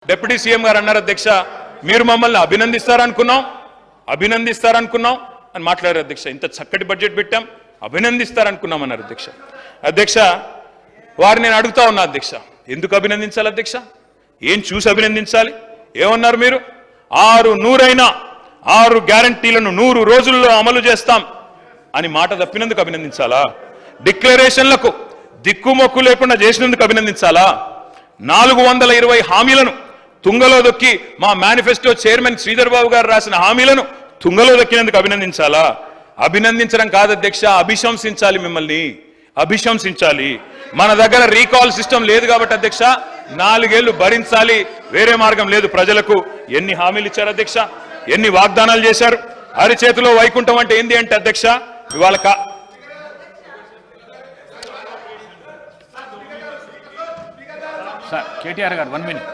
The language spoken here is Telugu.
డిప్యూటీ సీఎం గారు అన్నారు అధ్యక్ష మీరు మమ్మల్ని అభినందిస్తారనుకున్నాం అని మాట్లాడారు అధ్యక్ష. ఇంత చక్కటి బడ్జెట్ పెట్టాం అభినందిస్తారనుకున్నాం అన్నారు అధ్యక్ష. అధ్యక్ష వారిని నేను అడుగుతా ఉన్నా అధ్యక్ష, ఎందుకు అభినందించాలి అధ్యక్ష? ఏం చూసి అభినందించాలి? ఏమన్నారు మీరు? 6 గ్యారంటీలను 100 రోజుల్లో అమలు చేస్తాం అని మాట తప్పినందుకు అభినందించాలా? డిక్లరేషన్లకు దిక్కుమొక్కు లేకుండా చేసినందుకు అభినందించాలా? 420 హామీలను తుంగలో దొక్కి మా మేనిఫెస్టో చైర్మన్ శ్రీధర్ బాబు గారు రాసిన హామీలను తుంగలో దొక్కినందుకు అభినందించాలా? అభినందించడం కాదు అధ్యక్ష, అభిశంసించాలి. మిమ్మల్ని అభిశంసించాలి. మన దగ్గర రీకాల్ సిస్టమ్ లేదు కాబట్టి అధ్యక్ష 4 ఏళ్లు భరించాలి, వేరే మార్గం లేదు. ప్రజలకు ఎన్ని హామీలు ఇచ్చారు అధ్యక్ష, ఎన్ని వాగ్దానాలు చేశారు? అరిచేతిలో వైకుంఠం అంటే ఏంది అంటే అధ్యక్ష ఇవాళ కేటీఆర్ గారు 1 minute